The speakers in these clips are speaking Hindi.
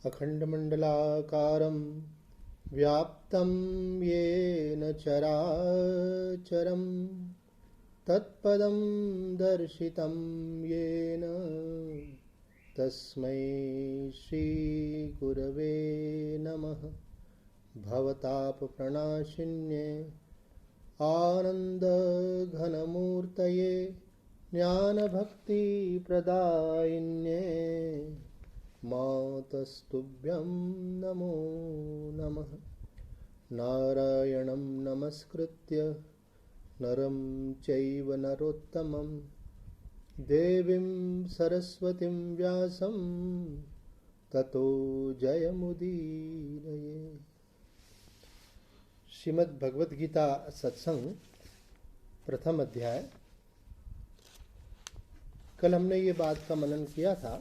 अखण्डमण्डलाकारं व्याप्तं येन चराचरं तत्पदं दर्शितं येन तस्मै श्रीगुरवे नमः। भवतापप्रणाशिन्ये आनन्दघनमूर्तये ज्ञानभक्तिप्रदायिन्ये मातस्तुभ्यं नमो नमः। नारायणं नमस्कृत्य नरं चैव नरोत्तमं देवीं सरस्वतीं व्यासं ततो जयमुदीरये। श्रीमद् भगवद गीता सत्संग प्रथम अध्याय। कल हमने ये बात का मनन किया था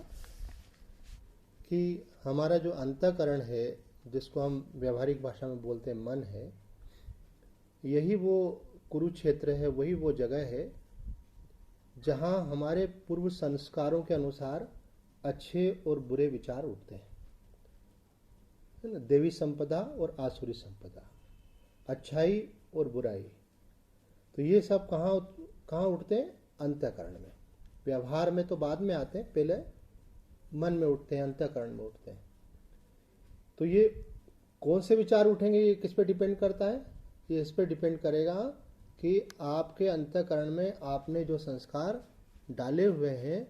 कि हमारा जो अंतःकरण है, जिसको हम व्यवहारिक भाषा में बोलते हैं मन है, यही वो कुरुक्षेत्र है, वही वो जगह है जहाँ हमारे पूर्व संस्कारों के अनुसार अच्छे और बुरे विचार उठते हैं, है ना। देवी संपदा और आसुरी संपदा, अच्छाई और बुराई, तो ये सब कहाँ उठते हैं? अंतःकरण में। व्यवहार में तो बाद में आते हैं, पहले मन में उठते हैं, अंतःकरण में उठते हैं। तो ये कौन से विचार उठेंगे, ये किस पे डिपेंड करता है? ये इस पे डिपेंड करेगा कि आपके अंतःकरण में आपने जो संस्कार डाले हुए हैं,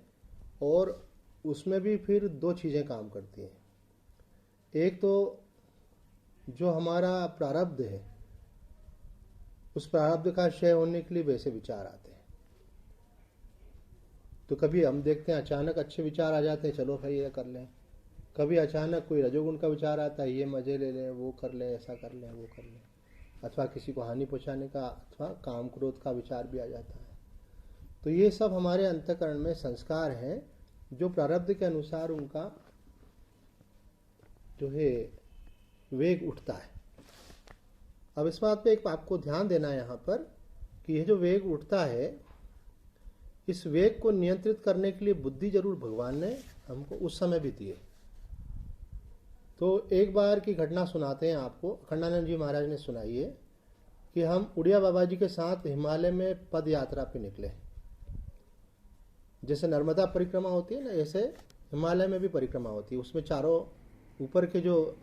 और उसमें भी फिर दो चीज़ें काम करती हैं। एक तो जो हमारा प्रारब्ध है, उस प्रारब्ध का क्षय होने के लिए वैसे विचार आते हैं। तो कभी हम देखते हैं अचानक अच्छे विचार आ जाते हैं, चलो भाई ये कर लें। कभी अचानक कोई रजोगुण का विचार आता है, ये मजे ले लें, वो कर लें, ऐसा कर लें, वो कर लें। अथवा किसी को हानि पहुंचाने का अथवा काम क्रोध का विचार भी आ जाता है। तो ये सब हमारे अंतःकरण में संस्कार हैं, जो प्रारब्ध के अनुसार उनका जो है वेग उठता है। अब इस बात पे एक आपको ध्यान देना है यहाँ पर कि यह जो वेग उठता है, इस वेग को नियंत्रित करने के लिए बुद्धि जरूर भगवान ने हमको उस समय भी दी है। तो एक बार की घटना सुनाते हैं आपको। अखंडानंद जी महाराज ने सुनाई है कि हम उड़िया बाबा जी के साथ हिमालय में पद यात्रा पे निकले। जैसे नर्मदा परिक्रमा होती है ना, ऐसे हिमालय में भी परिक्रमा होती है। उसमें चारों ऊपर के जो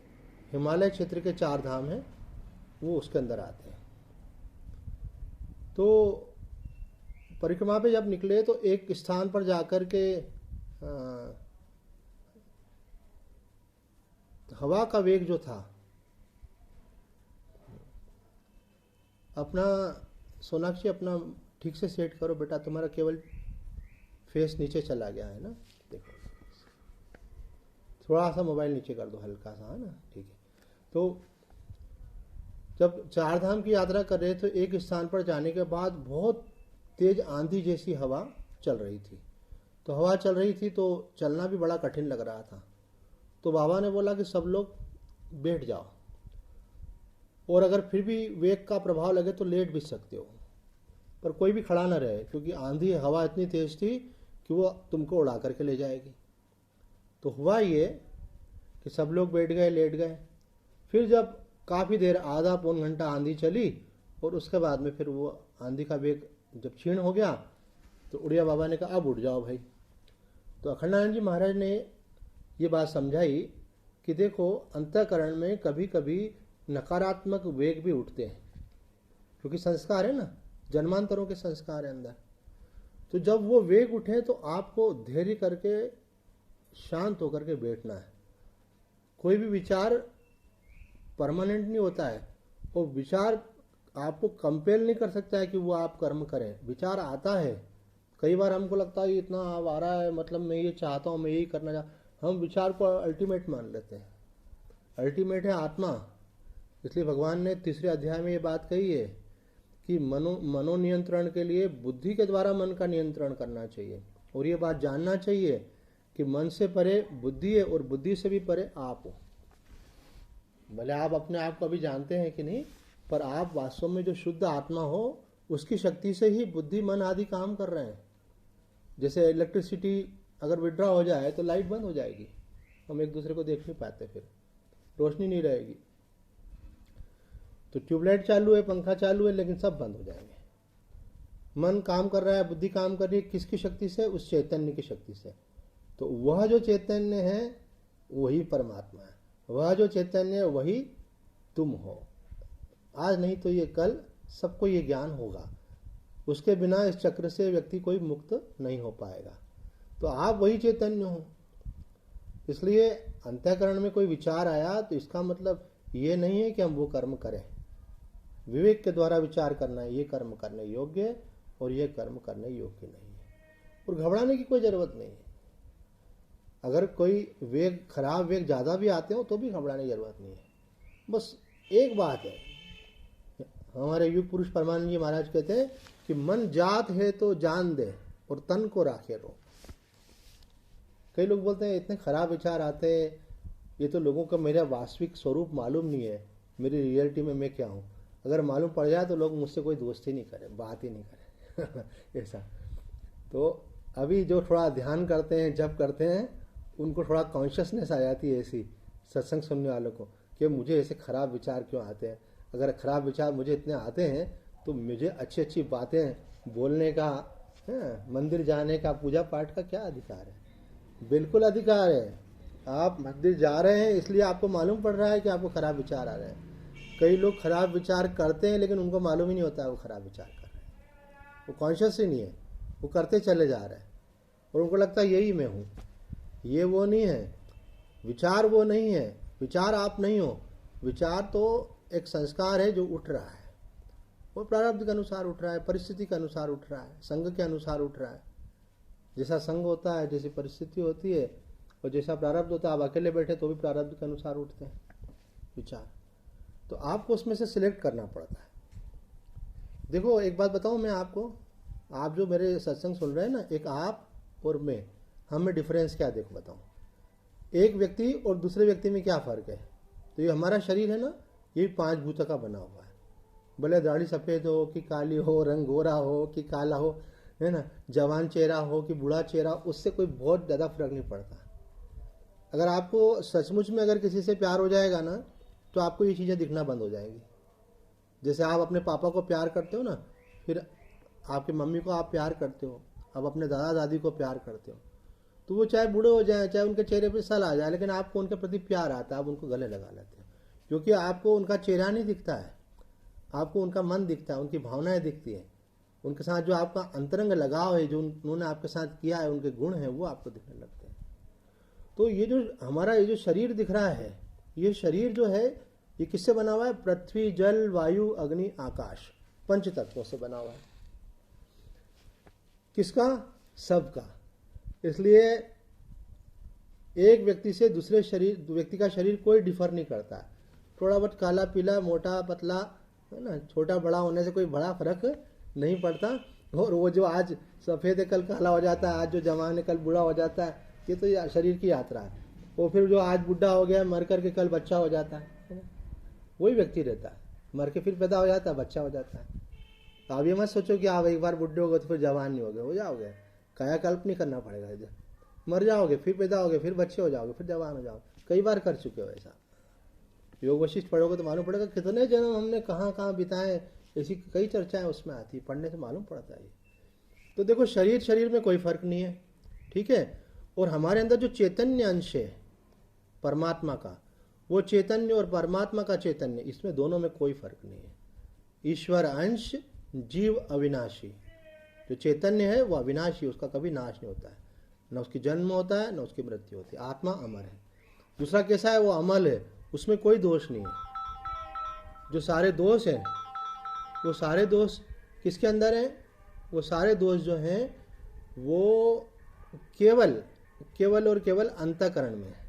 हिमालय क्षेत्र के 4 धाम हैं, वो उसके अंदर आते हैं। तो परिक्रमा पे जब निकले तो एक स्थान पर जाकर के हवा का वेग जो था, अपना सोनाक्षी अपना ठीक से सेट करो बेटा, तुम्हारा केवल फेस नीचे चला गया है ना, देखो थोड़ा सा मोबाइल नीचे कर दो, हल्का सा, है ना, ठीक है। तो जब 4 धाम की यात्रा कर रहे थे, एक स्थान पर जाने के बाद बहुत तेज आंधी जैसी हवा चल रही थी। तो हवा चल रही थी तो चलना भी बड़ा कठिन लग रहा था। तो बाबा ने बोला कि सब लोग बैठ जाओ, और अगर फिर भी वेग का प्रभाव लगे तो लेट भी सकते हो, पर कोई भी खड़ा ना रहे, क्योंकि आंधी हवा इतनी तेज थी कि वो तुमको उड़ा करके ले जाएगी। तो हुआ ये कि सब लोग बैठ गए, लेट गए। फिर जब काफ़ी देर, आधा पौन घंटा आंधी चली, और उसके बाद में फिर वो आंधी का वेग जब क्षीण हो गया, तो उड़िया बाबा ने कहा अब उठ जाओ भाई। तो अखंडानंद जी महाराज ने ये बात समझाई कि देखो, अंतःकरण में कभी कभी नकारात्मक वेग भी उठते हैं, क्योंकि संस्कार है ना, जन्मांतरों के संस्कार है अंदर। तो जब वो वेग उठे तो आपको धैर्य करके शांत होकर के बैठना है। कोई भी विचार परमानेंट नहीं होता है, और विचार आपको कंपेल नहीं कर सकता है कि वो आप कर्म करें। विचार आता है, कई बार हमको लगता है इतना आ रहा है, मतलब मैं ये चाहता हूँ, मैं यही करना चाहता, हम विचार को अल्टीमेट मान लेते हैं। अल्टीमेट है आत्मा। इसलिए भगवान ने 3 अध्याय में ये बात कही है कि मनोनियंत्रण के लिए बुद्धि के द्वारा मन का नियंत्रण करना चाहिए। और ये बात जानना चाहिए कि मन से परे बुद्धि है, और बुद्धि से भी परे आप हो। भले आप अपने आप को अभी जानते हैं कि नहीं, पर आप वास्तव में जो शुद्ध आत्मा हो, उसकी शक्ति से ही बुद्धि मन आदि काम कर रहे हैं। जैसे इलेक्ट्रिसिटी अगर विड्रॉ हो जाए तो लाइट बंद हो जाएगी, हम एक दूसरे को देख नहीं पाते, फिर रोशनी नहीं रहेगी। तो ट्यूबलाइट चालू है, पंखा चालू है, लेकिन सब बंद हो जाएंगे। मन काम कर रहा है, बुद्धि काम कर रही है, किसकी शक्ति से? उस चैतन्य की शक्ति से। तो वह जो चैतन्य है वही परमात्मा है, वह जो चैतन्य है वही तुम हो। आज नहीं तो ये कल सबको ये ज्ञान होगा। उसके बिना इस चक्र से व्यक्ति कोई मुक्त नहीं हो पाएगा। तो आप वही चैतन्य हो। इसलिए अंतःकरण में कोई विचार आया तो इसका मतलब ये नहीं है कि हम वो कर्म करें। विवेक के द्वारा विचार करना है, ये कर्म करने योग्य है और ये कर्म करने योग्य नहीं है। और घबराने की कोई जरूरत नहीं है। अगर कोई वेग, खराब वेग ज़्यादा भी आते हो तो भी घबराने की जरूरत नहीं है। बस एक बात है, हमारे युग पुरुष परमानंद जी महाराज कहते हैं कि मन जात है तो जान दे और तन को राखे रो। कई लोग बोलते हैं इतने खराब विचार आते हैं, ये तो लोगों का मेरा वास्तविक स्वरूप मालूम नहीं है, मेरी रियलिटी में मैं क्या हूँ। अगर मालूम पड़ जाए तो लोग मुझसे कोई दोस्ती नहीं करें, बात ही नहीं करें ऐसा। तो अभी जो थोड़ा ध्यान करते हैं, जप करते हैं, उनको थोड़ा कॉन्शियसनेस आ जाती है ऐसी सत्संग सुनने वालों को कि मुझे ऐसे खराब विचार क्यों आते हैं। अगर खराब विचार मुझे इतने आते हैं तो मुझे अच्छी अच्छी बातें बोलने का, मंदिर जाने का, पूजा पाठ का क्या अधिकार है? बिल्कुल अधिकार है। आप मंदिर जा रहे हैं इसलिए आपको मालूम पड़ रहा है कि आपको खराब विचार आ रहे हैं। कई लोग खराब विचार करते हैं लेकिन उनको मालूम ही नहीं होता है वो खराब विचार कर रहे हैं। वो कॉन्शियस ही नहीं है, वो करते चले जा रहे हैं और उनको लगता है यही मैं हूँ। ये वो नहीं है, विचार वो नहीं है, विचार आप नहीं हो। विचार तो एक संस्कार है जो उठ रहा है, वो प्रारब्ध के अनुसार उठ रहा है, परिस्थिति के अनुसार उठ रहा है, संग के अनुसार उठ रहा है। जैसा संग होता है, जैसी परिस्थिति होती है और जैसा प्रारब्ध होता है, आप अकेले बैठे तो भी प्रारब्ध के अनुसार उठते हैं विचार। तो आपको उसमें से सिलेक्ट करना पड़ता है। देखो एक बात बताऊं मैं आपको, आप जो मेरे सत्संग सुन रहे हैं ना, एक आप और मैं, हम में डिफरेंस क्या देखो बताऊं। एक व्यक्ति और दूसरे व्यक्ति में क्या फ़र्क है? तो ये हमारा शरीर है ना, ये 5 भूतों का बना हुआ है। भले दाढ़ी सफ़ेद हो कि काली हो, रंग गोरा हो कि काला हो, है ना, जवान चेहरा हो कि बूढ़ा चेहरा, उससे कोई बहुत ज़्यादा फर्क नहीं पड़ता। अगर आपको सचमुच में अगर किसी से प्यार हो जाएगा ना तो आपको ये चीज़ें दिखना बंद हो जाएगी। जैसे आप अपने पापा को प्यार करते हो ना, फिर आपकी मम्मी को आप प्यार करते हो, आप अपने दादा दादी को प्यार करते हो, तो वो चाहे बूढ़े हो जाए, चाहे उनके चेहरे पे सल आ जाए, लेकिन आपको उनके प्रति प्यार आता है, आप उनको गले लगा लेते हो। क्योंकि आपको उनका चेहरा नहीं दिखता है, आपको उनका मन दिखता है, उनकी भावनाएं दिखती हैं, उनके साथ जो आपका अंतरंग लगाव है, जो उन्होंने आपके साथ किया है, उनके गुण हैं, वो आपको दिखने लगते हैं। तो ये जो हमारा ये जो शरीर दिख रहा है, ये शरीर जो है ये किससे बना हुआ है? पृथ्वी, जल, वायु, अग्नि, आकाश, 5 तत्वों से बना हुआ है। किसका? सबका। इसलिए एक व्यक्ति से दूसरे व्यक्ति का शरीर कोई डिफर नहीं करता। थोड़ा बहुत काला पीला, मोटा पतला, है ना, छोटा बड़ा होने से कोई बड़ा फर्क नहीं पड़ता। और वो जो आज सफ़ेद है कल काला हो जाता है, आज जो जवान है कल बूढ़ा हो जाता है, ये तो शरीर की यात्रा है। वो फिर जो आज बुढ़ा हो गया, मर करके कल बच्चा हो जाता है ना, वही व्यक्ति रहता है। मर के फिर पैदा हो जाता है, बच्चा हो जाता है। तो आप ये मत सोचो कि आप एक बार बुढ़े हो गए तो फिर जवान नहीं हो जाओगे। कायाकल्प नहीं करना पड़ेगा इधर। मर जाओगे, फिर पैदा होगे, फिर बच्चे हो जाओगे, फिर जवान हो जाओगे। कई बार कर चुके हो ऐसा। योग वशिष्ठ पढ़ोगे तो मालूम पड़ेगा कितने जन्म हमने कहाँ कहाँ बिताए, ऐसी कई चर्चाएं उसमें आती, पढ़ने से मालूम पड़ता है। तो देखो शरीर में कोई फर्क नहीं है, ठीक है। और हमारे अंदर जो चैतन्य अंश है परमात्मा का, वो चैतन्य और परमात्मा का चैतन्य, इसमें दोनों में कोई फर्क नहीं है। ईश्वर अंश, जीव अविनाशी। जो चैतन्य है वो अविनाशी, उसका कभी नाश नहीं होता है, न उसकी जन्म होता है न उसकी मृत्यु होती है। आत्मा अमर है। दूसरा कैसा है? वो अमल है, उसमें कोई दोष नहीं है। जो सारे दोष हैं, वो सारे दोष किसके अंदर हैं? वो सारे दोष जो हैं वो केवल और केवल अंतःकरण में है।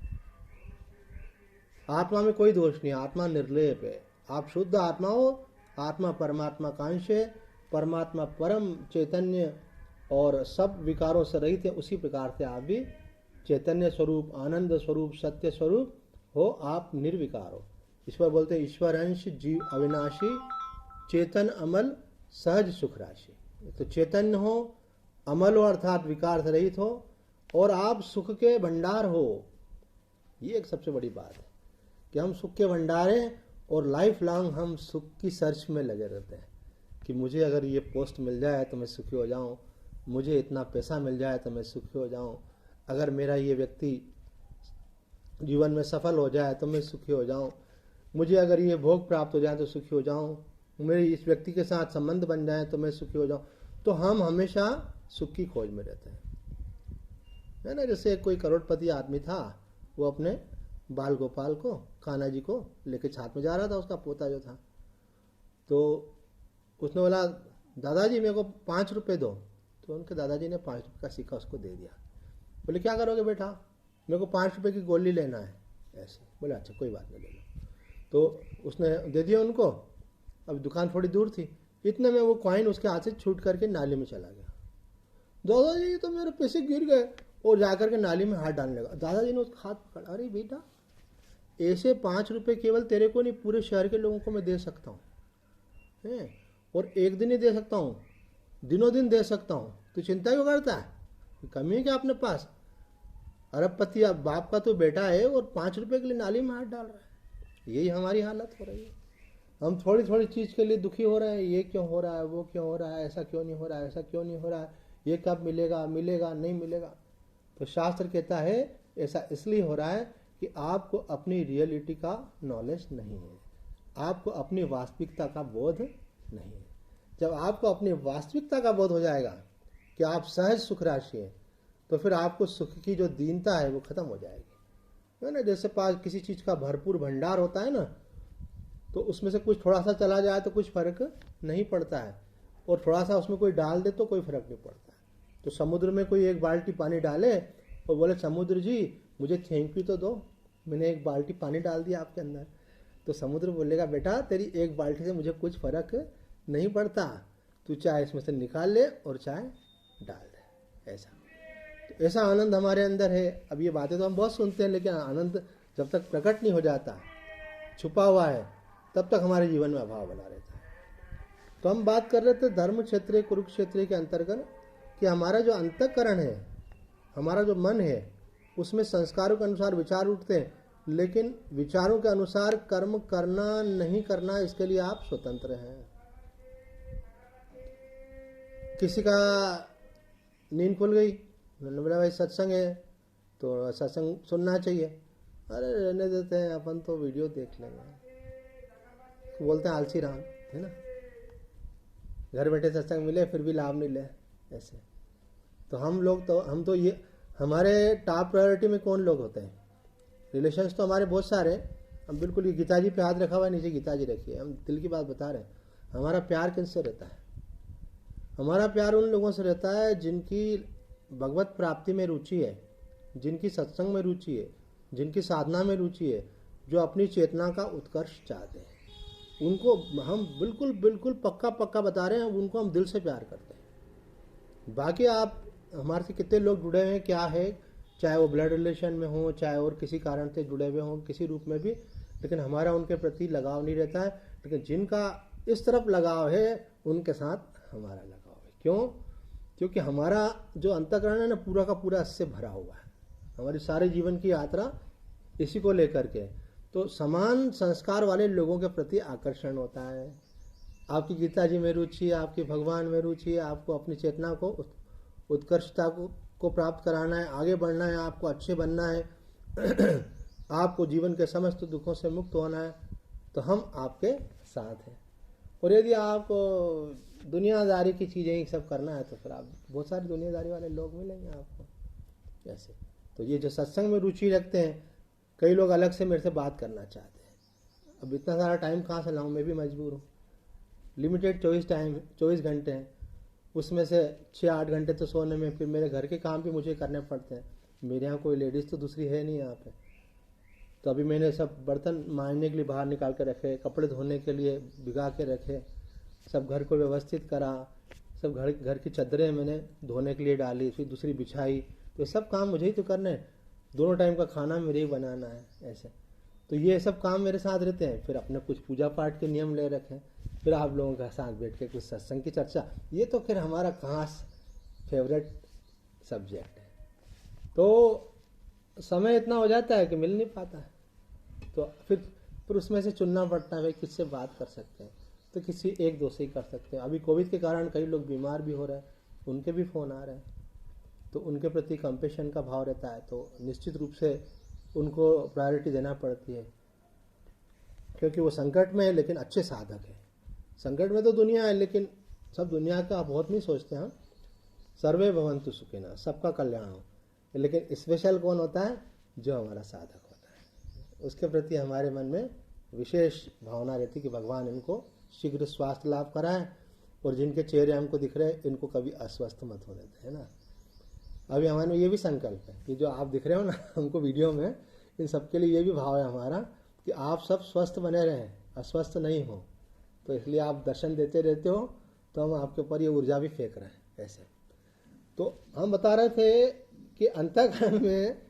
आत्मा में कोई दोष नहीं है, आत्मा निर्लेप है। आप शुद्ध आत्मा हो, आत्मा परमात्मा का अंश है, परमात्मा परम चैतन्य और सब विकारों से रहित है। उसी प्रकार से आप भी चैतन्य स्वरूप, आनंद स्वरूप, सत्य स्वरूप हो, आप निर्विकार हो। इस पर बोलते हैं ईश्वर अंश, जीव अविनाशी, चेतन अमल, सहज सुख राशि। तो चैतन्य हो, अमल हो अर्थात विकार से रहित हो, और आप सुख के भंडार हो। ये एक सबसे बड़ी बात है कि हम सुख के भंडारे और लाइफ लॉन्ग हम सुख की सर्च में लगे रहते हैं कि मुझे अगर ये पोस्ट मिल जाए तो मैं सुखी हो जाऊं, मुझे इतना पैसा मिल जाए तो मैं सुखी हो जाऊं, अगर मेरा ये व्यक्ति जीवन में सफल हो जाए तो मैं सुखी हो जाऊं, मुझे अगर ये भोग प्राप्त हो जाए तो सुखी हो जाऊं, मेरे इस व्यक्ति के साथ संबंध बन जाए तो मैं सुखी हो जाऊं। तो हम हमेशा सुख की खोज में रहते हैं, है ना। जैसे कोई करोड़पति आदमी था, वो अपने बाल गोपाल को, कान्हा जी को लेके छात में जा रहा था, उसका पोता जो था। तो उसने बोला, दादाजी मेरे को 5 रुपए दो। तो उनके दादाजी ने 5 रुपये का सिक्का उसको दे दिया। बोले क्या करोगे बेटा? मेरे को 5 रुपये की गोली लेना है। ऐसे बोले अच्छा कोई बात नहीं, ले लो। तो उसने दे दिया उनको। अब दुकान थोड़ी दूर थी, इतने में वो कॉइन उसके हाथ से छूट करके नाली में चला गया। दादाजी तो मेरे पैसे गिर गए, और जाकर के नाली में हाथ डालने लगा। दादाजी ने उसका हाथ पकड़ा, अरे बेटा ऐसे 5 रुपये केवल तेरे को नहीं, पूरे शहर के लोगों को मैं दे सकता हूँ, और एक दिन ही दे सकता हूँ, दिनों दिन दे सकता हूँ। तू चिंता क्यों करता है? कमी है क्या अपने पास? अरबपति अब बाप का तो बेटा है और 5 रुपये के लिए नाली में हाथ डाल रहा है। यही हमारी हालत हो रही है। हम थोड़ी थोड़ी चीज़ के लिए दुखी हो रहे हैं, ये क्यों हो रहा है, वो क्यों हो रहा है, ऐसा क्यों नहीं हो रहा है, ऐसा क्यों नहीं हो रहा है, ये कब मिलेगा, मिलेगा नहीं मिलेगा। तो शास्त्र कहता है ऐसा इसलिए हो रहा है कि आपको अपनी रियलिटी का नॉलेज नहीं है, आपको अपनी वास्तविकता का बोध नहीं है। जब आपको अपनी वास्तविकता का बोध हो जाएगा कि आप सहज सुख राशि हैं, तो फिर आपको सुख की जो दीनता है वो खत्म हो जाएगी, है ना। जैसे पास किसी चीज का भरपूर भंडार होता है ना, तो उसमें से कुछ थोड़ा सा चला जाए तो कुछ फर्क नहीं पड़ता है, और थोड़ा सा उसमें कोई डाल दे तो कोई फर्क नहीं पड़ता है। तो समुद्र में कोई 1 बाल्टी पानी डाले और बोले समुद्र जी मुझे थैंक यू तो दो, मैंने 1 बाल्टी पानी डाल दिया आपके अंदर। तो समुद्र बोलेगा बेटा तेरी 1 बाल्टी से मुझे कुछ फर्क नहीं पड़ता, तू चाहे इसमें से निकाल ले और चाहे डाल दे। ऐसा तो ऐसा आनंद हमारे अंदर है। अब ये बातें तो हम बहुत सुनते हैं, लेकिन आनंद जब तक प्रकट नहीं हो जाता, छुपा हुआ है, तब तक हमारे जीवन में अभाव बना रहता है। तो हम बात कर रहे थे धर्म क्षेत्र कुरुक्षेत्र के अंतर्गत कि हमारा जो अंतःकरण है, हमारा जो मन है, उसमें संस्कारों के अनुसार विचार उठते हैं, लेकिन विचारों के अनुसार कर्म करना नहीं करना, इसके लिए आप स्वतंत्र हैं। किसी का नींद खुल गई, मैंने बोला भाई सत्संग है तो सत्संग सुनना चाहिए। अरे रहने देते हैं, अपन तो वीडियो देख लेंगे। तो बोलते हैं आलसी राम, है ना, घर बैठे सत्संग मिले फिर भी लाभ नहीं ले। ऐसे तो हम तो ये हमारे टॉप प्रायोरिटी में कौन लोग होते हैं? रिलेशंस तो हमारे बहुत सारे हैं। हम बिल्कुल ये गीता जी पे हाथ रखा हुआ है, नीचे गीता जी रखी है, हम दिल की बात बता रहे हैं। हमारा प्यार किनसे रहता है? हमारा प्यार उन लोगों से रहता है जिनकी भगवत प्राप्ति में रुचि है, जिनकी सत्संग में रुचि है, जिनकी साधना में रुचि है, जो अपनी चेतना का उत्कर्ष चाहते हैं। उनको हम बिल्कुल बिल्कुल पक्का बता रहे हैं, उनको हम दिल से प्यार करते हैं। बाकी आप हमारे से कितने लोग जुड़े हैं क्या है, चाहे वो ब्लड रिलेशन में हो, चाहे और किसी कारण से जुड़े हुए हों किसी रूप में भी, लेकिन हमारा उनके प्रति लगाव नहीं रहता है। लेकिन जिनका इस तरफ लगाव है, उनके साथ हमारा लगाव है। क्यों? क्योंकि हमारा जो अंतःकरण है ना, पूरा का पूरा इससे भरा हुआ है। हमारी सारे जीवन की यात्रा इसी को लेकर के। तो समान संस्कार वाले लोगों के प्रति आकर्षण होता है। आपकी गीता जी में रुचि है, आपकी भगवान में रुचि है, आपको अपनी चेतना को उत्कर्षता को प्राप्त कराना है, आगे बढ़ना है, आपको अच्छे बनना है, आपको जीवन के समस्त दुखों से मुक्त होना है, तो हम आपके साथ हैं। और यदि आप दुनियादारी की चीज़ें ही सब करना है, तो फिर आप बहुत सारे दुनियादारी वाले लोग मिलेंगे आपको। ऐसे तो ये जो सत्संग में रुचि रखते हैं, कई लोग अलग से मेरे से बात करना चाहते हैं। अब इतना सारा टाइम कहाँ से लाऊं, मैं भी मजबूर हूँ। लिमिटेड 24 घंटे हैं, उसमें से 6-8 घंटे तो सोने में, फिर मेरे घर के काम भी मुझे करने पड़ते हैं। मेरे यहाँ कोई लेडीज़ तो दूसरी है नहीं यहाँ पे। तो अभी मैंने सब बर्तन मांजने के लिए बाहर निकाल के रखे, कपड़े धोने के लिए भिगा के रखे, सब घर को व्यवस्थित करा, सब घर की चादरें मैंने धोने के लिए डाली, फिर दूसरी बिछाई। तो सब काम मुझे ही तो करने हैं। दोनों टाइम का खाना मेरे ही बनाना है। ऐसे तो ये सब काम मेरे साथ रहते हैं। फिर अपने कुछ पूजा पाठ के नियम ले रखे, फिर आप लोगों के साथ बैठ के कुछ सत्संग की चर्चा। ये तो फिर हमारा खास फेवरेट सब्जेक्ट है। तो समय इतना हो जाता है कि मिल नहीं पाता है, तो फिर उसमें से चुनना पड़ता है भाई किससे बात कर सकते हैं, तो किसी एक दो से ही कर सकते हैं। अभी कोविड के कारण कई लोग बीमार भी हो रहे हैं, उनके भी फ़ोन आ रहे हैं, तो उनके प्रति कंपेशन का भाव रहता है, तो निश्चित रूप से उनको प्रायोरिटी देना पड़ती है, क्योंकि वो संकट में है लेकिन अच्छे साधक है। संकट में तो दुनिया है, लेकिन सब दुनिया का बहुत नहीं सोचते हम। सर्वे भवन्तु सुखिनः, सबका कल्याण हो, लेकिन स्पेशल कौन होता है? जो हमारा साधक होता है, उसके प्रति हमारे मन में विशेष भावना रहती कि भगवान इनको शीघ्र स्वास्थ्य लाभ कराए, और जिनके चेहरे हमको दिख रहे हैं इनको कभी अस्वस्थ मत होने दें, है ना। अभी हमारे में ये भी संकल्प है कि जो आप दिख रहे हो ना हमको वीडियो में, इन सबके लिए ये भी भाव है हमारा कि आप सब स्वस्थ बने रहें, अस्वस्थ नहीं हो। तो इसलिए आप दर्शन देते रहते हो, तो हम आपके ऊपर ये ऊर्जा भी फेंक रहे हैं ऐसे। तो हम बता रहे थे कि अंतःकरण में,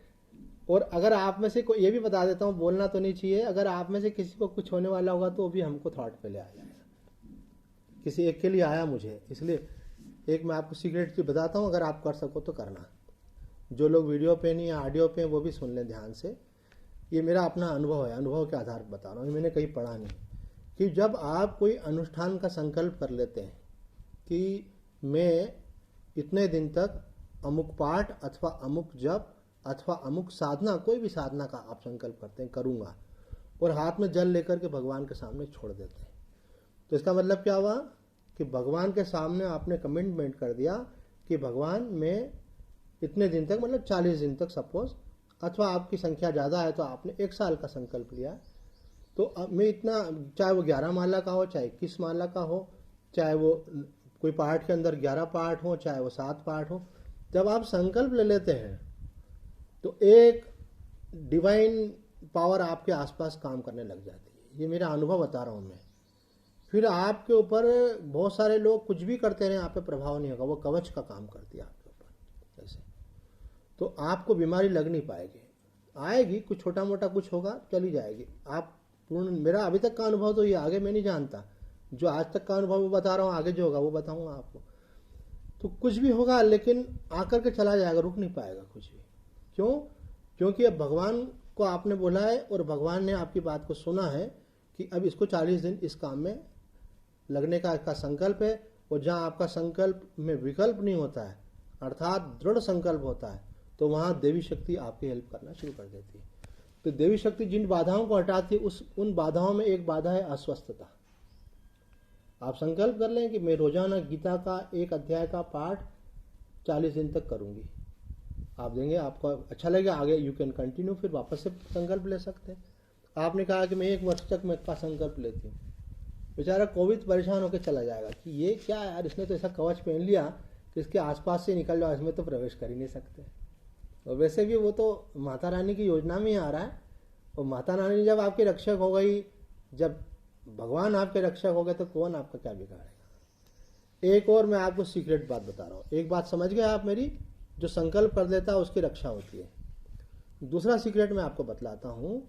और अगर आप में से कोई, ये भी बता देता हूँ, बोलना तो नहीं चाहिए, अगर आप में से किसी को कुछ होने वाला होगा तो भी हमको थॉट पहले आ जाएगा। किसी एक के लिए आया मुझे, इसलिए एक मैं आपको सीक्रेट बताता हूँ, अगर आप कर सको तो करना। जो लोग वीडियो पे नहीं या ऑडियो पे वो भी सुन लें ध्यान से। ये मेरा अपना अनुभव है, अनुभव के आधार पर बता रहा हूँ, मैंने कहीं पढ़ा नहीं। कि जब आप कोई अनुष्ठान का संकल्प कर लेते हैं कि मैं इतने दिन तक अमुक पाठ अथवा अमुक जप अथवा अमुक साधना, कोई भी साधना का आप संकल्प करते हैं करूँगा, और हाथ में जल लेकर के भगवान के सामने छोड़ देते हैं, तो इसका मतलब क्या हुआ कि भगवान के सामने आपने कमिटमेंट कर दिया कि भगवान मैं इतने दिन तक, मतलब 40 दिन तक सपोज, अथवा आपकी संख्या ज़्यादा है तो आपने 1 साल का संकल्प लिया, तो अब मैं इतना, चाहे वो 11 माला का हो, चाहे 21 माला का हो, चाहे वो कोई पाठ के अंदर 11 पाठ हो, चाहे वो 7 पाठ हो, जब आप संकल्प ले लेते हैं तो एक डिवाइन पावर आपके आसपास काम करने लग जाती है। ये मेरा अनुभव बता रहा हूँ मैं। फिर आपके ऊपर बहुत सारे लोग कुछ भी करते रहे, आप पे प्रभाव नहीं होगा, वो कवच का काम करती है आपके ऊपर ऐसे। तो आपको बीमारी लग नहीं पाएगी, आएगी कुछ छोटा मोटा कुछ होगा, चली जाएगी। आप पूर्ण, मेरा अभी तक का अनुभव तो ये, आगे मैं नहीं जानता, जो आज तक का अनुभव वो बता रहा हूँ, आगे जो होगा वो बताऊंगा आपको। तो कुछ भी होगा लेकिन आकर के चला जाएगा, रुक नहीं पाएगा कुछ भी। क्यों? क्योंकि अब भगवान को आपने बोला है और भगवान ने आपकी बात को सुना है कि अब इसको 40 दिन इस काम में लगने का इसका संकल्प है। और जहाँ आपका संकल्प में विकल्प नहीं होता है, अर्थात दृढ़ संकल्प होता है, तो वहाँ देवी शक्ति आपकी हेल्प करना शुरू कर देती है। तो देवी शक्ति जिन बाधाओं को हटाती है, उन बाधाओं में एक बाधा है अस्वस्थता। आप संकल्प कर लें कि मैं रोजाना गीता का 1 अध्याय का पाठ 40 दिन तक करूंगी, आप देंगे, आपको अच्छा लगेगा, आगे यू कैन कंटिन्यू, फिर वापस से संकल्प ले सकते हैं। आपने कहा कि मैं 1 वर्ष तक मैं का संकल्प लेती हूँ, बेचारा कोविड परेशान होकर चला जाएगा कि ये क्या यार, इसने तो ऐसा कवच पहन लिया कि इसके आसपास से निकल जाओ, इसमें तो प्रवेश कर ही नहीं सकते। और वैसे भी वो तो माता रानी की योजना में ही आ रहा है, और माता रानी जब आपके रक्षक हो गई, जब भगवान आपके रक्षक हो गए, तो कौन आपका क्या बिगाड़ेगा। एक और मैं आपको सीक्रेट बात बता रहा हूँ, एक बात समझ गए आप मेरी, जो संकल्प कर लेता है उसकी रक्षा होती है। दूसरा सीक्रेट मैं आपको बतलाता हूँ,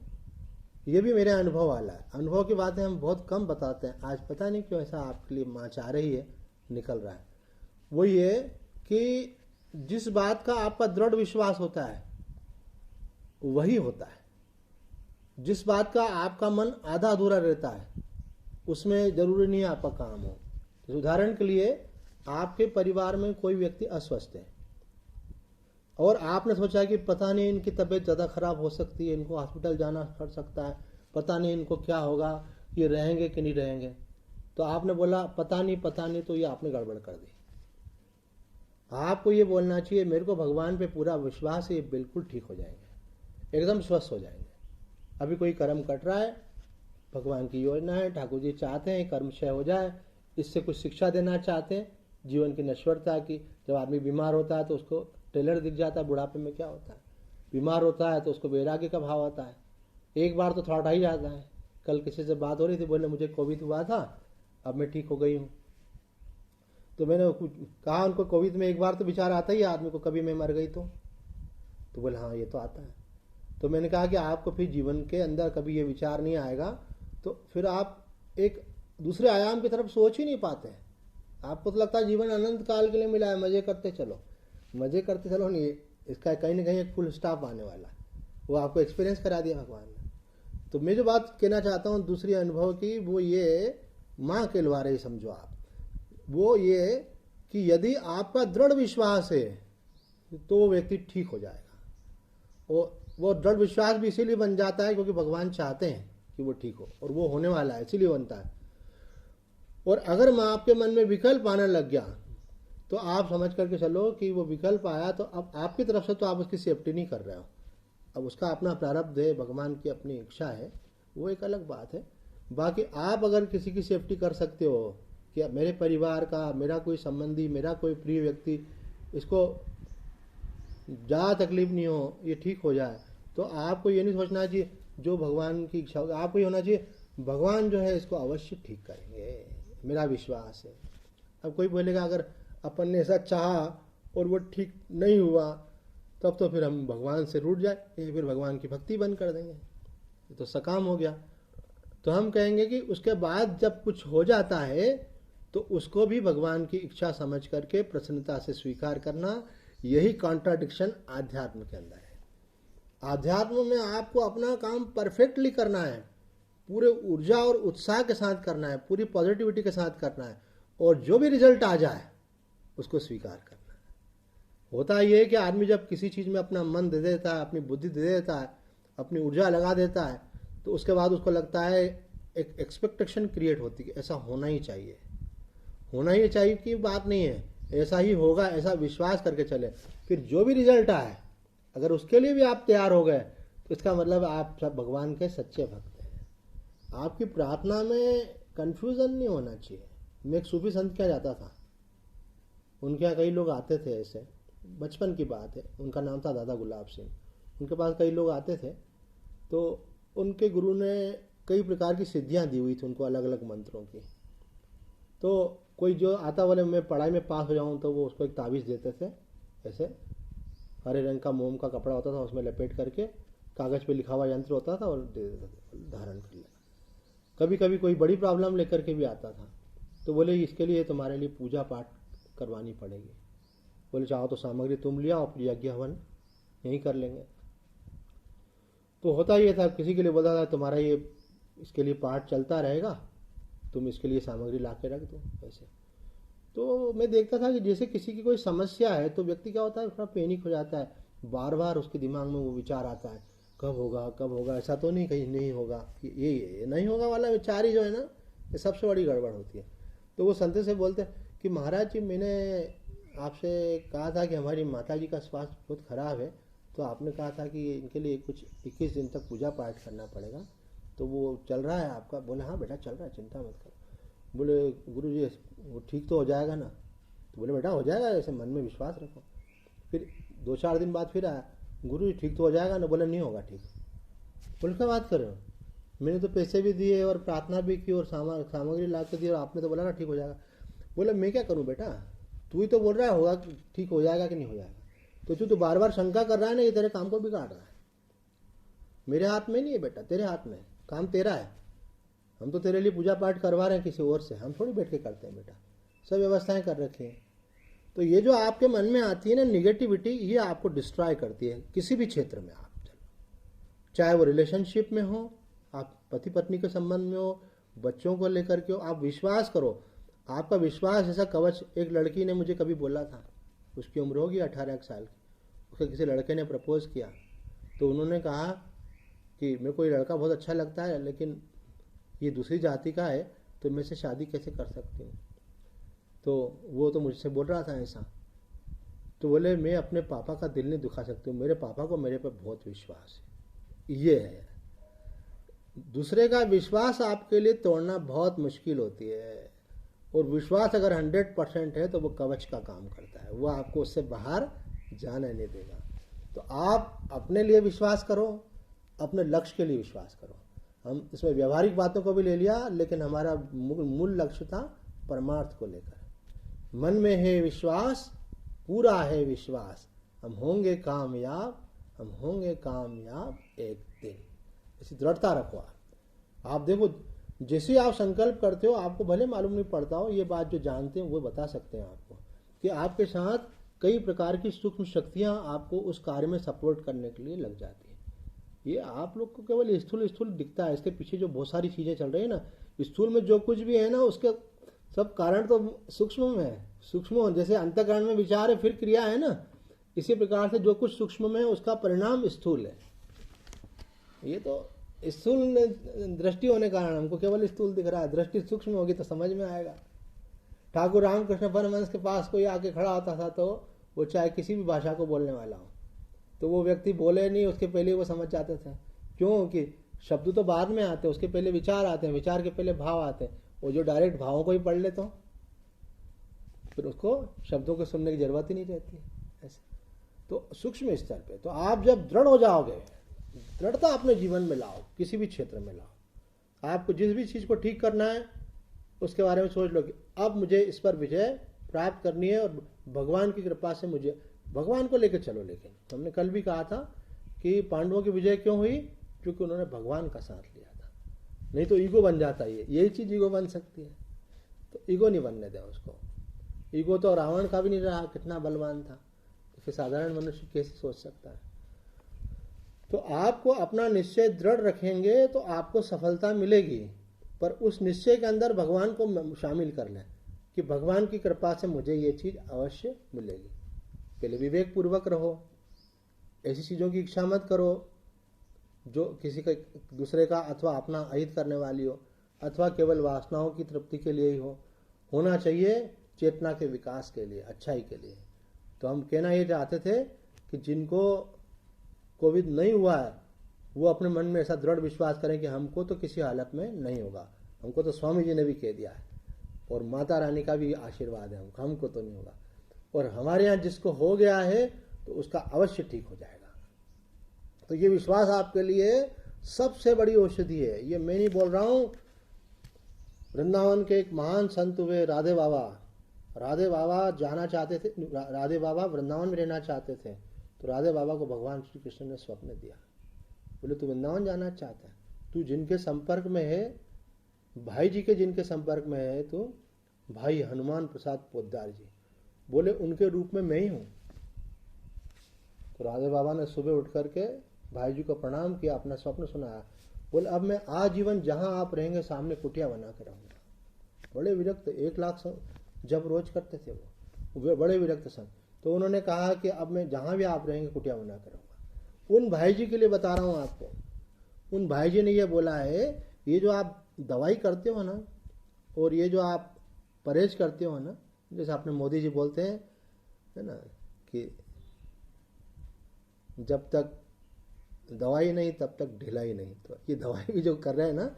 ये भी मेरे अनुभव वाला है। अनुभव की बातें हम बहुत कम बताते हैं, आज पता नहीं क्यों ऐसा आपके लिए माँ चाह रही है, निकल रहा है। वो ये कि जिस बात का आपका दृढ़ विश्वास होता है वही होता है, जिस बात का आपका मन आधा अधूरा रहता है उसमें जरूरी नहीं आपका काम हो। तो उदाहरण के लिए, आपके परिवार में कोई व्यक्ति अस्वस्थ है और आपने सोचा कि पता नहीं इनकी तबीयत ज़्यादा खराब हो सकती है, इनको हॉस्पिटल जाना पड़ सकता है, पता नहीं इनको क्या होगा, ये रहेंगे कि नहीं रहेंगे। तो आपने बोला पता नहीं, तो ये आपने गड़बड़ कर दी। आपको ये बोलना चाहिए मेरे को भगवान पे पूरा विश्वास है, ये बिल्कुल ठीक हो जाएंगे, एकदम स्वस्थ हो जाएंगे। अभी कोई कर्म कट रहा है, भगवान की योजना है, ठाकुर जी चाहते हैं कर्म क्षय हो जाए, इससे कुछ शिक्षा देना चाहते हैं जीवन की नश्वरता की। जब आदमी बीमार होता है तो उसको टेलर दिख जाता है, बुढ़ापे में क्या होता है, बीमार होता है तो उसको वैराग्य का भाव आता है। एक बार तो थॉट आ ही जाता है। कल किसी से बात हो रही थी, बोले मुझे कोविड हुआ था, अब मैं ठीक हो गई हूँ। तो मैंने कहा उनको, कोविड में एक बार तो विचार आता ही है आदमी को, कभी मैं मर गई तो बोले हाँ ये तो आता है। तो मैंने कहा कि आपको फिर जीवन के अंदर कभी ये विचार नहीं आएगा तो फिर आप एक दूसरे आयाम की तरफ सोच ही नहीं पाते हैं। आपको तो लगता है जीवन अनंत काल के लिए मिला है, मजे करते चलो, नहीं, इसका कहीं ना कहीं एक फुल स्टॉप आने वाला है। वो आपको एक्सपीरियंस करा दिया भगवान ने। तो मैं जो बात कहना चाहता हूँ दूसरी अनुभव की, वो ये माँ के द्वारा समझो आप, वो ये कि यदि आपका दृढ़ विश्वास है तो वो व्यक्ति ठीक हो जाएगा। वो दृढ़ विश्वास भी इसीलिए बन जाता है क्योंकि भगवान चाहते हैं कि वो ठीक हो, और वो होने वाला है, इसीलिए बनता है। और अगर माँ आपके मन में विकल्प आने लग गया तो आप समझ करके चलो कि वो विकल्प आया तो अब आपकी तरफ से तो आप उसकी सेफ्टी नहीं कर रहे हो, अब उसका अपना प्रारब्ध है, भगवान की अपनी इच्छा है, वो एक अलग बात है। बाकी आप अगर किसी की सेफ्टी कर सकते हो कि मेरे परिवार का, मेरा कोई संबंधी, मेरा कोई प्रिय व्यक्ति, इसको ज़्यादा तकलीफ नहीं हो, ये ठीक हो जाए, तो आपको ये नहीं सोचना चाहिए जो भगवान की इच्छा होगी, आपको ये होना चाहिए भगवान जो है इसको अवश्य ठीक करेंगे, मेरा विश्वास है। अब कोई बोलेगा अगर अपन ने ऐसा चाहा और वो ठीक नहीं हुआ तब तो फिर हम भगवान से रूठ जाए, फिर भगवान की भक्ति बंद कर देंगे, ये तो सकाम हो गया। तो हम कहेंगे कि उसके बाद जब कुछ हो जाता है तो उसको भी भगवान की इच्छा समझ करके प्रसन्नता से स्वीकार करना, यही कॉन्ट्राडिक्शन आध्यात्म के अंदर है। आध्यात्म में आपको अपना काम परफेक्टली करना है, पूरे ऊर्जा और उत्साह के साथ करना है, पूरी पॉजिटिविटी के साथ करना है, और जो भी रिजल्ट आ जाए उसको स्वीकार करना है। होता ये है कि आदमी जब किसी चीज़ में अपना मन दे देता है, अपनी बुद्धि दे देता है, अपनी ऊर्जा लगा देता है, तो उसके बाद उसको लगता है, एक एक्सपेक्टेशन क्रिएट होती है कि ऐसा होना ही चाहिए, होना ही चाहिए की बात नहीं है, ऐसा ही होगा, ऐसा विश्वास करके चले। फिर जो भी रिजल्ट आए अगर उसके लिए भी आप तैयार हो गए तो इसका मतलब आप सब भगवान के सच्चे भक्त हैं। आपकी प्रार्थना में कंफ्यूजन नहीं होना चाहिए। मैं एक सूफी संत के यहाँ जाता था, उनके यहाँ कई लोग आते थे, ऐसे बचपन की बात है, उनका नाम था दादा गुलाब सिंह। उनके पास कई लोग आते थे, तो उनके गुरु ने कई प्रकार की सिद्धियाँ दी हुई थी उनको, अलग अलग मंत्रों की। तो कोई जो आता बोले मैं पढ़ाई में पास हो जाऊँ, तो वो उसको एक ताबीज़ देते थे, ऐसे हरे रंग का मोम का कपड़ा होता था, उसमें लपेट करके कागज़ पे लिखा हुआ यंत्र होता था और दे देते थे, धारण कर लेना। कभी कभी कोई बड़ी प्रॉब्लम लेकर के भी आता था, तो बोले इसके लिए तुम्हारे लिए पूजा पाठ करवानी पड़ेगी। बोले चाहो तो सामग्री तुम लिया और यज्ञ हवन यहीं कर लेंगे। तो होता ये था, किसी के लिए बोला था तुम्हारा ये इसके लिए पाठ चलता रहेगा, तुम इसके लिए सामग्री ला के रख दो, ऐसे। तो मैं देखता था कि जैसे किसी की कोई समस्या है तो व्यक्ति क्या होता है, थोड़ा पैनिक हो जाता है, बार बार उसके दिमाग में वो विचार आता है, कब होगा कब होगा, ऐसा तो नहीं कहीं नहीं होगा, ये नहीं होगा वाला विचार ही जो है ना, ये सबसे बड़ी गड़बड़ होती है। तो वो संत से बोलते हैं कि महाराज जी मैंने आपसे कहा था कि हमारी माता जी का स्वास्थ्य बहुत खराब है, तो आपने कहा था कि इनके लिए कुछ 21 दिन तक पूजा पाठ करना पड़ेगा, तो वो चल रहा है आपका? बोले हाँ बेटा चल रहा है, चिंता मत करो। बोले गुरु जी वो ठीक तो हो जाएगा ना? तो बोले बेटा हो जाएगा, ऐसे मन में विश्वास रखो। फिर 2-4 दिन बाद फिर आया, गुरु जी ठीक तो हो जाएगा ना? बोले नहीं होगा ठीक। बोले क्या बात कर रहे हो, मैंने तो पैसे भी दिए और प्रार्थना भी की और सामग्री ला के दी और आपने तो बोला ना ठीक हो जाएगा। बोले मैं क्या करूँ बेटा, तू ही तो बोल रहा है होगा, ठीक हो जाएगा कि नहीं हो जाएगा, तो तू बार बार शंका कर रहा है ना, ये तेरे काम को बिगाड़ रहा है। मेरे हाथ में नहीं है बेटा, तेरे हाथ में है, काम तेरा है। हम तो तेरे लिए पूजा पाठ करवा रहे हैं किसी और से, हम थोड़ी बैठ के करते हैं बेटा, सब व्यवस्थाएं कर रखी हैं। तो ये जो आपके मन में आती है ना निगेटिविटी, ये आपको डिस्ट्रॉय करती है किसी भी क्षेत्र में आप चलो, चाहे वो रिलेशनशिप में हो, आप पति पत्नी के संबंध में हो, बच्चों को लेकर के हो। आप विश्वास करो, आपका विश्वास ऐसा कवच। एक लड़की ने मुझे कभी बोला था, उसकी उम्र होगी 18 साल की, उसके किसी लड़के ने प्रपोज किया, तो उन्होंने कहा कि मेरे को ये लड़का बहुत अच्छा लगता है लेकिन ये दूसरी जाति का है, तो मैं से शादी कैसे कर सकती हूँ? तो वो तो मुझसे बोल रहा था ऐसा। तो बोले मैं अपने पापा का दिल नहीं दुखा सकती हूँ, मेरे पापा को मेरे पर बहुत विश्वास है। ये है, दूसरे का विश्वास आपके लिए तोड़ना बहुत मुश्किल होती है, और विश्वास अगर 100% है तो वो कवच का काम करता है, वो आपको उससे बाहर जाने नहीं देगा। तो आप अपने लिए विश्वास करो, अपने लक्ष्य के लिए विश्वास करो। हम इसमें व्यवहारिक बातों को भी ले लिया, लेकिन हमारा मूल लक्ष्य था परमार्थ को लेकर। मन में है विश्वास, पूरा है विश्वास, हम होंगे कामयाब, हम होंगे कामयाब एक दिन। ऐसी दृढ़ता रखो। आप देखो, जैसे आप संकल्प करते हो, आपको भले मालूम नहीं पड़ता हो, ये बात जो जानते हैं वो बता सकते हैं आपको, कि आपके साथ कई प्रकार की सूक्ष्म शक्तियाँ आपको उस कार्य में सपोर्ट करने के लिए लग जाती है। ये आप लोग को केवल स्थूल स्थूल दिखता है, इसके पीछे जो बहुत सारी चीजें चल रही है ना, स्थूल में जो कुछ भी है ना उसके सब कारण तो सूक्ष्म में है। सूक्ष्म जैसे अंतःकरण में विचार है फिर क्रिया है ना, इसी प्रकार से जो कुछ सूक्ष्म में है उसका परिणाम स्थूल है। ये तो स्थूल दृष्टि होने के कारण हमको केवल स्थूल दिख रहा है, दृष्टि सूक्ष्म होगी तो समझ में आएगा। ठाकुर रामकृष्ण परमहंस के पास कोई आके खड़ा होता था तो वो चाहे किसी भी भाषा को बोलने वाला हो तो वो व्यक्ति बोले नहीं, उसके पहले वो समझ जाते थे। क्यों कि शब्द तो बाद में आते हैं, उसके पहले विचार आते हैं, विचार के पहले भाव आते हैं। वो जो डायरेक्ट भावों को ही पढ़ ले तो फिर उसको शब्दों को सुनने की जरूरत ही नहीं रहती ऐसे। तो सूक्ष्म स्तर पे तो आप जब दृढ़ हो जाओगे, दृढ़ता अपने जीवन में लाओ, किसी भी क्षेत्र में लाओ। आपको जिस भी चीज को ठीक करना है उसके बारे में सोच लो कि अब मुझे इस पर विजय प्राप्त करनी है और भगवान की कृपा से मुझे भगवान को लेकर चलो। लेकिन हमने कल भी कहा था कि पांडवों की विजय क्यों हुई, क्योंकि उन्होंने भगवान का साथ लिया था। नहीं तो ईगो बन जाता है, यही चीज ईगो बन सकती है। तो ईगो नहीं बनने दें उसको। ईगो तो रावण का भी नहीं रहा, कितना बलवान था, तो फिर साधारण मनुष्य कैसे सोच सकता है। तो आपको अपना निश्चय दृढ़ रखेंगे तो आपको सफलता मिलेगी, पर उस निश्चय के अंदर भगवान को शामिल कर लें कि भगवान की कृपा से मुझे ये चीज अवश्य मिलेगी। पहले विवेक पूर्वक रहो, ऐसी चीजों की इच्छा मत करो जो किसी का दूसरे का अथवा अपना अहित करने वाली हो, अथवा केवल वासनाओं की तृप्ति के लिए ही हो। होना चाहिए चेतना के विकास के लिए, अच्छाई के लिए। तो हम कहना ये चाहते थे कि जिनको कोविड नहीं हुआ है वो अपने मन में ऐसा दृढ़ विश्वास करें कि हमको तो किसी हालत में नहीं होगा। हमको तो स्वामी जी ने भी कह दिया है और माता रानी का भी आशीर्वाद है, हमको तो नहीं होगा। और हमारे यहाँ जिसको हो गया है तो उसका अवश्य ठीक हो जाएगा। तो ये विश्वास आपके लिए सबसे बड़ी औषधि है। ये मैं नहीं बोल रहा हूं, वृंदावन के एक महान संत हुए राधे बाबा। राधे बाबा जाना चाहते थे, राधे बाबा वृंदावन में रहना चाहते थे, तो राधे बाबा को भगवान श्री कृष्ण ने स्वप्न दिया, बोले तू वृंदावन जाना चाहता है, तू जिनके संपर्क में है, भाई जी के जिनके संपर्क में है, तो भाई हनुमान प्रसाद पोद्दार जी, बोले उनके रूप में मैं ही हूं। तो राधे बाबा ने सुबह उठ करके भाई जी को प्रणाम किया, अपना स्वप्न सुनाया, बोले अब मैं आजीवन जहां आप रहेंगे सामने कुटिया बना कर रहूंगा। बड़े विरक्त, 1 लाख जब रोज करते थे वो, बड़े विरक्त सन। तो उन्होंने कहा कि अब मैं जहां भी आप रहेंगे कुटिया बना कर रहूंगा। उन भाई जी के लिए बता रहा हूं आपको, उन भाई जी ने ये बोला है, ये जो आप दवाई करते हो ना और ये जो आप परहेज करते हो ना, जैसे आपने मोदी जी बोलते हैं है ना कि जब तक दवाई नहीं तब तक ढिलाई नहीं। तो ये दवाई भी जो कर रहे हैं ना,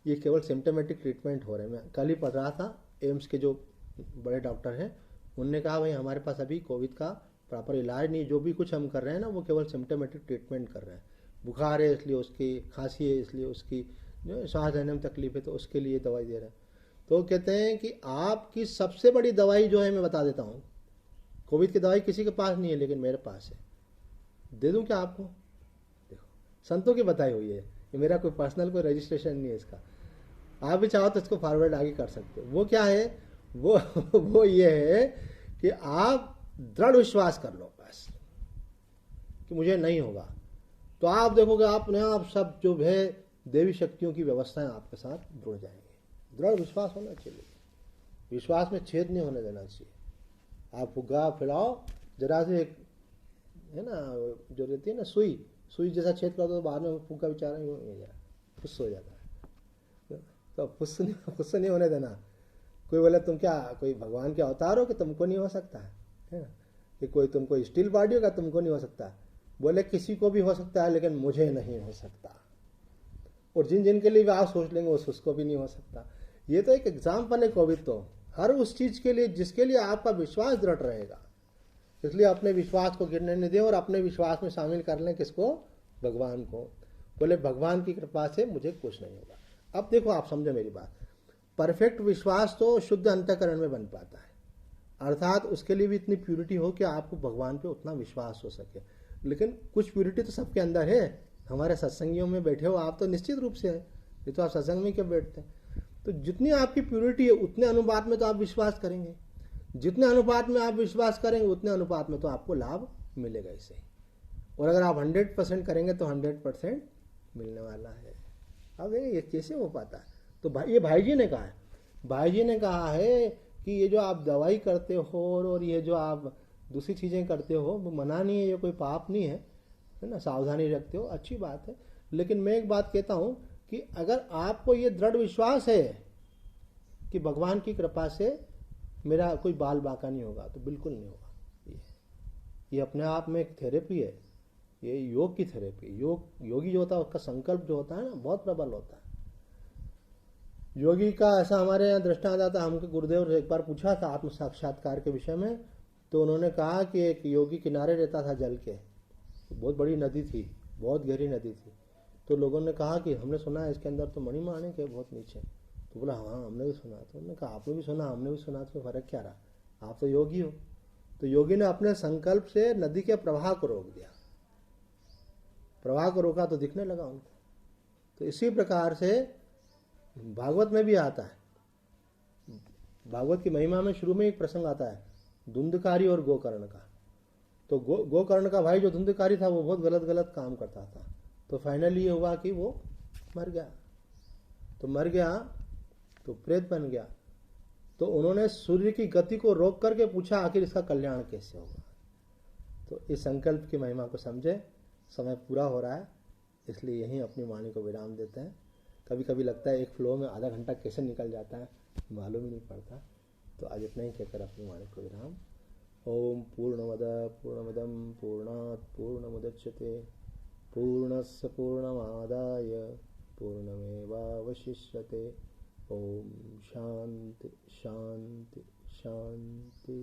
ये केवल सिम्टोमेटिक ट्रीटमेंट हो रहे हैं। मैं कल ही पढ़ रहा था, एम्स के जो बड़े डॉक्टर हैं उनने कहा भाई हमारे पास अभी कोविड का प्रॉपर इलाज नहीं, जो भी कुछ हम कर रहे हैं ना वो केवल सिम्टोमेटिक ट्रीटमेंट कर रहे हैं। बुखार है इसलिए उसकी, खांसी है इसलिए उसकी, जो सांस लेने में तकलीफ है तो उसके लिए दवाई दे रहे हैं। तो कहते हैं कि आपकी सबसे बड़ी दवाई जो है, मैं बता देता हूँ, कोविड की दवाई किसी के पास नहीं है लेकिन मेरे पास है, दे दूं क्या आपको? देखो संतों की बताई हुई है, ये मेरा कोई पर्सनल कोई रजिस्ट्रेशन नहीं है इसका। आप भी चाहो तो इसको फॉरवर्ड आगे कर सकते हो। वो क्या है, वो ये है कि आप दृढ़ विश्वास कर लो बस कि मुझे नहीं होगा। तो आप देखोगे अपने आप सब जो है देवी शक्तियों की व्यवस्थाएं आपके साथ जुड़ जाएंगे। दृढ़ विश्वास होना चाहिए, विश्वास में छेद नहीं होने देना चाहिए। आप फुग्गा फैलाओ, जरा से एक है ना जो रहती है ना सुई जैसा छेद कर दो तो बाद में फुग्गा बेचारा फुस हो जाता है। तो फुस नहीं होने देना। कोई बोले तुम क्या कोई भगवान के अवतार हो कि तुमको नहीं हो सकता है ना, कि कोई तुमको स्टील बॉडी होगा तुमको नहीं हो सकता। बोले किसी को भी हो सकता है लेकिन मुझे नहीं हो सकता। और जिन जिन के लिए भी आप सोच लेंगे उसको भी नहीं हो सकता। ये तो एक एग्जाम्पल है कोविड तो, हर उस चीज के लिए जिसके लिए आपका विश्वास दृढ़ रहेगा। इसलिए अपने विश्वास को गिरने नहीं दें और अपने विश्वास में शामिल कर लें किसको? भगवान को। बोले भगवान की कृपा से मुझे कुछ नहीं होगा। अब देखो आप समझो मेरी बात, परफेक्ट विश्वास तो शुद्ध अंतःकरण में बन पाता है, अर्थात उसके लिए भी इतनी प्यूरिटी हो कि आपको भगवान पे उतना विश्वास हो सके। लेकिन कुछ प्यूरिटी तो सबके अंदर है। हमारे सत्संगियों में बैठे हो आप तो निश्चित रूप से है, ये तो आप सत्संग में क्यों बैठते हैं? तो जितनी आपकी प्यूरिटी है उतने अनुपात में तो आप विश्वास करेंगे, जितने अनुपात में आप विश्वास करेंगे उतने अनुपात में तो आपको लाभ मिलेगा इससे। और अगर आप 100% करेंगे तो 100% मिलने वाला है। अब ये कैसे हो पाता है? तो ये भाई जी ने कहा है, भाई जी ने कहा है कि ये जो आप दवाई करते हो और ये जो आप दूसरी चीज़ें करते हो वो मना नहीं है, ये कोई पाप नहीं है ना, सावधानी रखते हो, अच्छी बात है। लेकिन मैं एक बात कहता हूँ कि अगर आपको ये दृढ़ विश्वास है कि भगवान की कृपा से मेरा कोई बाल बांका नहीं होगा, तो बिल्कुल नहीं होगा। ये अपने आप में एक थेरेपी है, ये योग की थेरेपी। योगी जो होता है उसका संकल्प जो होता है ना बहुत प्रबल होता है। योगी का ऐसा हमारे यहाँ दृष्टांत आता है। हमके गुरुदेव ने एक बार पूछा था आत्म साक्षात्कार के विषय में, तो उन्होंने कहा कि एक योगी किनारे रहता था जल के, बहुत बड़ी नदी थी, बहुत गहरी नदी थी। तो लोगों ने कहा कि हमने सुना है इसके अंदर तो मणिमाणिक है बहुत नीचे। तो बोला हाँ हमने भी सुना। तो उन्होंने कहा आपने भी सुना, हमने भी सुना, तो फर्क क्या रहा, आप तो योगी हो। तो योगी ने अपने संकल्प से नदी के प्रवाह को रोक दिया, प्रवाह को रोका तो दिखने लगा उनको। तो इसी प्रकार से भागवत में भी आता है, भागवत की महिमा में शुरू में एक प्रसंग आता है धुंधकारी और गोकर्ण का। तो गोकर्ण का भाई जो धुंधकारी था वो बहुत गलत गलत काम करता था। तो फाइनली ये हुआ कि वो मर गया। तो मर गया तो प्रेत बन गया। तो उन्होंने सूर्य की गति को रोक करके पूछा आखिर इसका कल्याण कैसे होगा। तो इस संकल्प की महिमा को समझे। समय पूरा हो रहा है, इसलिए यहीं अपनी वाणी को विराम देते हैं। कभी कभी लगता है एक फ्लो में आधा घंटा कैसे निकल जाता है मालूम ही नहीं पड़ता। तो आज इतना ही कहकर अपनी वाणी को विराम। ओम पूर्णमदं पूर्णात् पूर्णमुदच्यते पूर्णस्य पूर्णमादाय पूर्णमेवावशिष्यते। ओम शांति शांति शांति।